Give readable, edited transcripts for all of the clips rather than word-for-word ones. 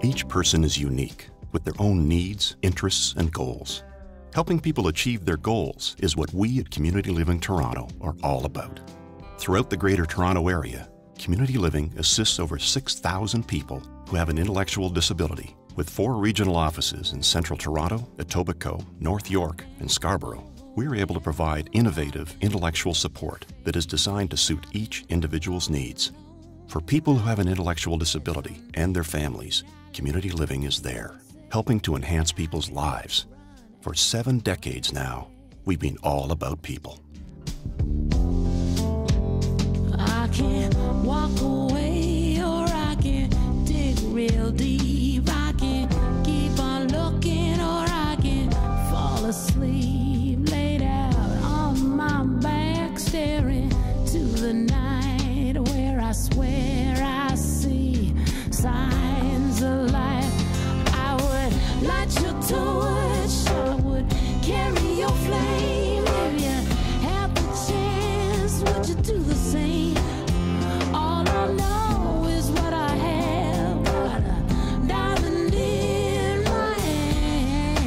Each person is unique, with their own needs, interests, and goals. Helping people achieve their goals is what we at Community Living Toronto are all about. Throughout the Greater Toronto Area, Community Living assists over 6,000 people who have an intellectual disability, with 4 regional offices in Central Toronto, Etobicoke, North York, and Scarborough. We are able to provide innovative intellectual support that is designed to suit each individual's needs. For people who have an intellectual disability and their families, Community Living is there, helping to enhance people's lives. For 7 decades now, we've been all about people. I can walk away or I can dig real deep. I can keep on looking or I can fall asleep, laid out on my back, staring to the night where I swear I see signs of life. I would light your torch, I would carry your flame. If you had the chance, would you do the same? All I know is what I have, got a diamond in my hand.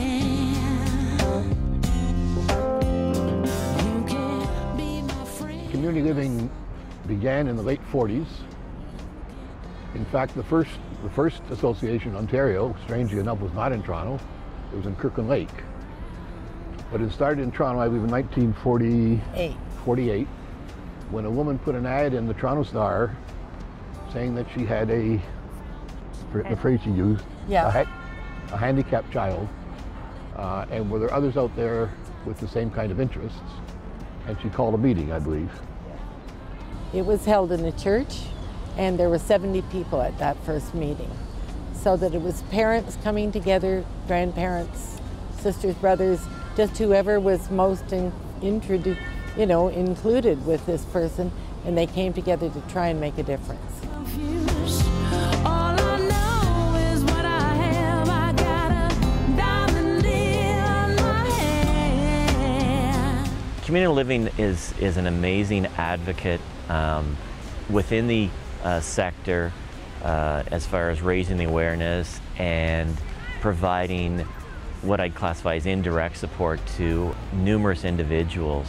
You can be my friend. Community Living began in the late 40s. In fact, the first association in Ontario, strangely enough, was not in Toronto. It was in Kirkland Lake. But it started in Toronto, I believe, in 1948, when a woman put an ad in the Toronto Star saying that she had the phrase she used, a handicapped child, and were there others out there with the same kind of interests? And she called a meeting, I believe. It was held in a church, and there were 70 people at that first meeting. So that it was parents coming together, grandparents, sisters, brothers, just whoever was most included with this person, and they came together to try and make a difference. All I know is what I have, I got a diamond in my hand. Community Living is an amazing advocate within the sector as far as raising the awareness and providing what I'd classify as indirect support to numerous individuals,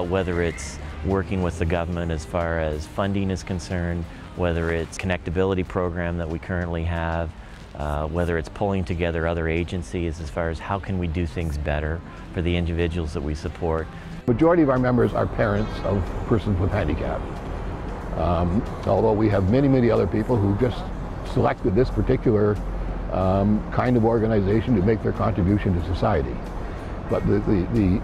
whether it's working with the government as far as funding is concerned, whether it's connectability program that we currently have, whether it's pulling together other agencies as far as how can we do things better for the individuals that we support. Majority of our members are parents of persons with handicap. Although we have many other people who just selected this particular kind of organization to make their contribution to society. But the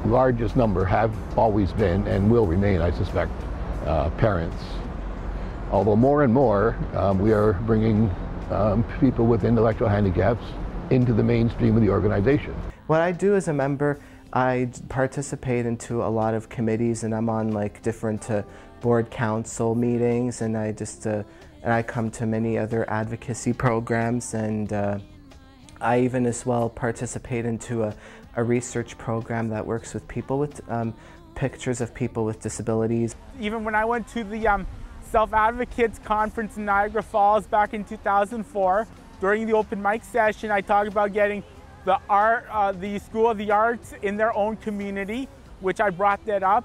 largest number have always been and will remain, I suspect, parents. Although more and more we are bringing people with intellectual handicaps into the mainstream of the organization. What I do as a member, I participate into a lot of committees, and I'm on like different board council meetings, and I come to many other advocacy programs, and I even as well participate into a research program that works with people with pictures of people with disabilities. Even when I went to the Self-Advocates Conference in Niagara Falls back in 2004, during the open mic session, I talked about getting the School of the Arts in their own community, which I brought that up,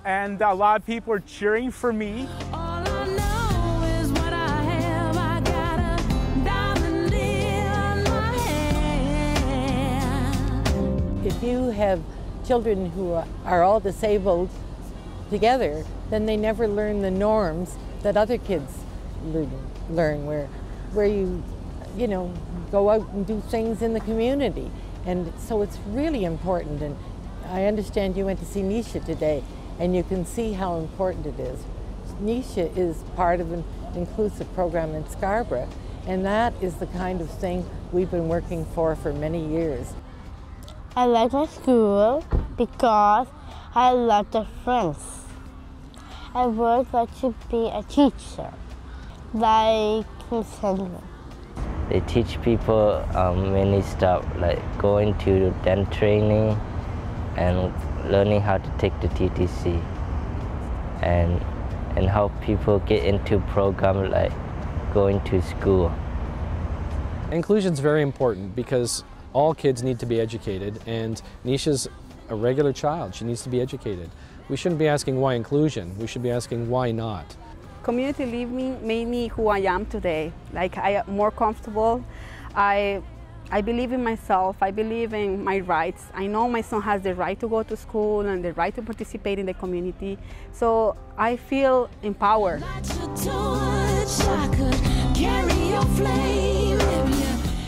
and a lot of people were cheering for me. All I know is what I have, I got a diamond in my hand. If you have children who are all disabled together, then they never learn the norms that other kids learn where you go out and do things in the community. And so it's really important. And I understand you went to see Nisha today, and you can see how important it is. Nisha is part of an inclusive program in Scarborough, and that is the kind of thing we've been working for many years. I like my school because I love the friends. I would like to be a teacher, like Miss Henry. They teach people many stuff, like going to dance training and learning how to take the TTC, and help people get into programs like going to school. Inclusion is very important because all kids need to be educated, and Nisha's a regular child. She needs to be educated. We shouldn't be asking why inclusion, we should be asking why not. Community living made me who I am today. Like, I am more comfortable. I believe in myself, I believe in my rights. I know my son has the right to go to school and the right to participate in the community. So I feel empowered.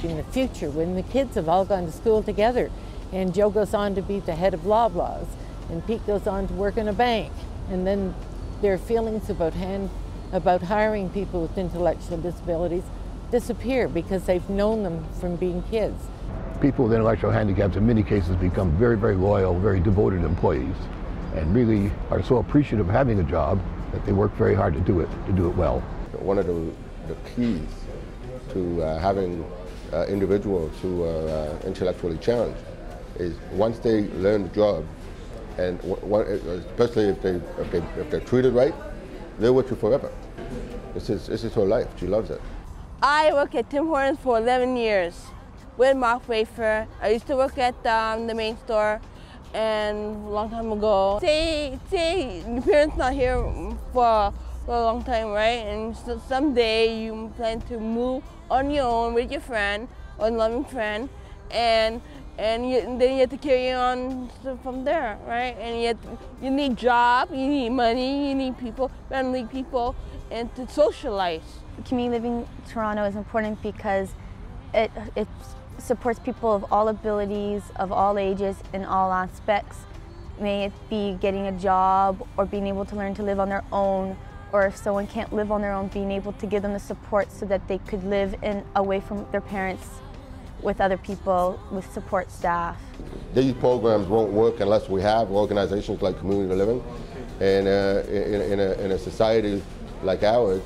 In the future, when the kids have all gone to school together, and Joe goes on to be the head of Loblaws, and Pete goes on to work in a bank, and then their feelings about hiring people with intellectual disabilities disappear because they've known them from being kids. People with intellectual handicaps in many cases become very, very loyal, very devoted employees, and really are so appreciative of having a job that they work very hard to do it well. One of the keys to having individuals who are intellectually challenged is once they learn the job, and especially if they're treated right, they're with you forever. This is her life. She loves it. I work at Tim Hortons for 11 years with Mark Wafer. I used to work at the main store, and a long time ago. Say your parents not here for a long time, right? And so someday you plan to move on your own with your friend or a loving friend, and then you have to carry on from there, right? And you need job, you need money, you need people, friendly people, and to socialize. Community Living Toronto is important because it supports people of all abilities, of all ages, in all aspects. May it be getting a job or being able to learn to live on their own, or if someone can't live on their own, being able to give them the support so that they could live away from their parents with other people, with support staff. These programs won't work unless we have organizations like Community Living, and in a society like ours,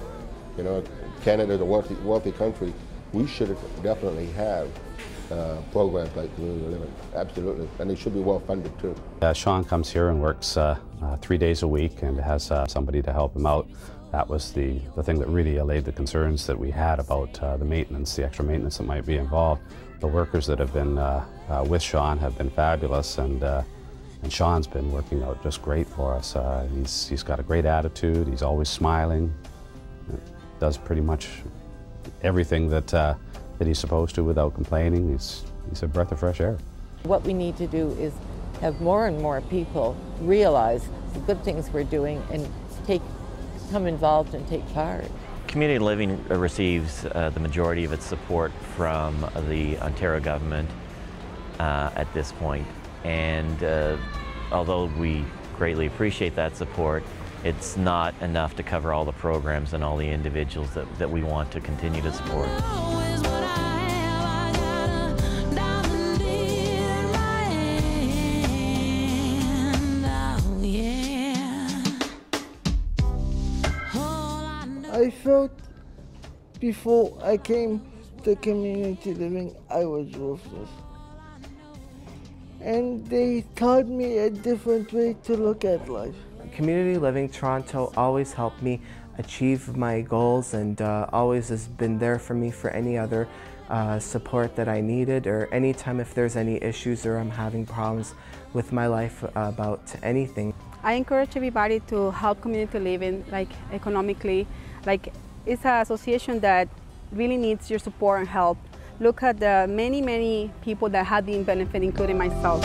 you know, Canada is a wealthy country. We should definitely have programs like Community Living, absolutely, and they should be well funded too. Sean comes here and works 3 days a week and has somebody to help him out. That was the thing that really allayed the concerns that we had about the maintenance, the extra maintenance that might be involved. The workers that have been with Sean have been fabulous, and Sean's been working out just great for us. He's got a great attitude, he's always smiling, does pretty much everything that he's supposed to without complaining. He's a breath of fresh air. What we need to do is have more and more people realize the good things we're doing and become involved and take part. Community Living receives the majority of its support from the Ontario government at this point, and although we greatly appreciate that support, it's not enough to cover all the programs and all the individuals that we want to continue to support. I felt before I came to Community Living, I was worthless. And they taught me a different way to look at life. Community Living Toronto always helped me achieve my goals, and always has been there for me for any other support that I needed, or anytime if there's any issues or I'm having problems with my life about anything. I encourage everybody to help Community Living, like economically. Like, it's an association that really needs your support and help. Look at the many people that have been benefiting, including myself.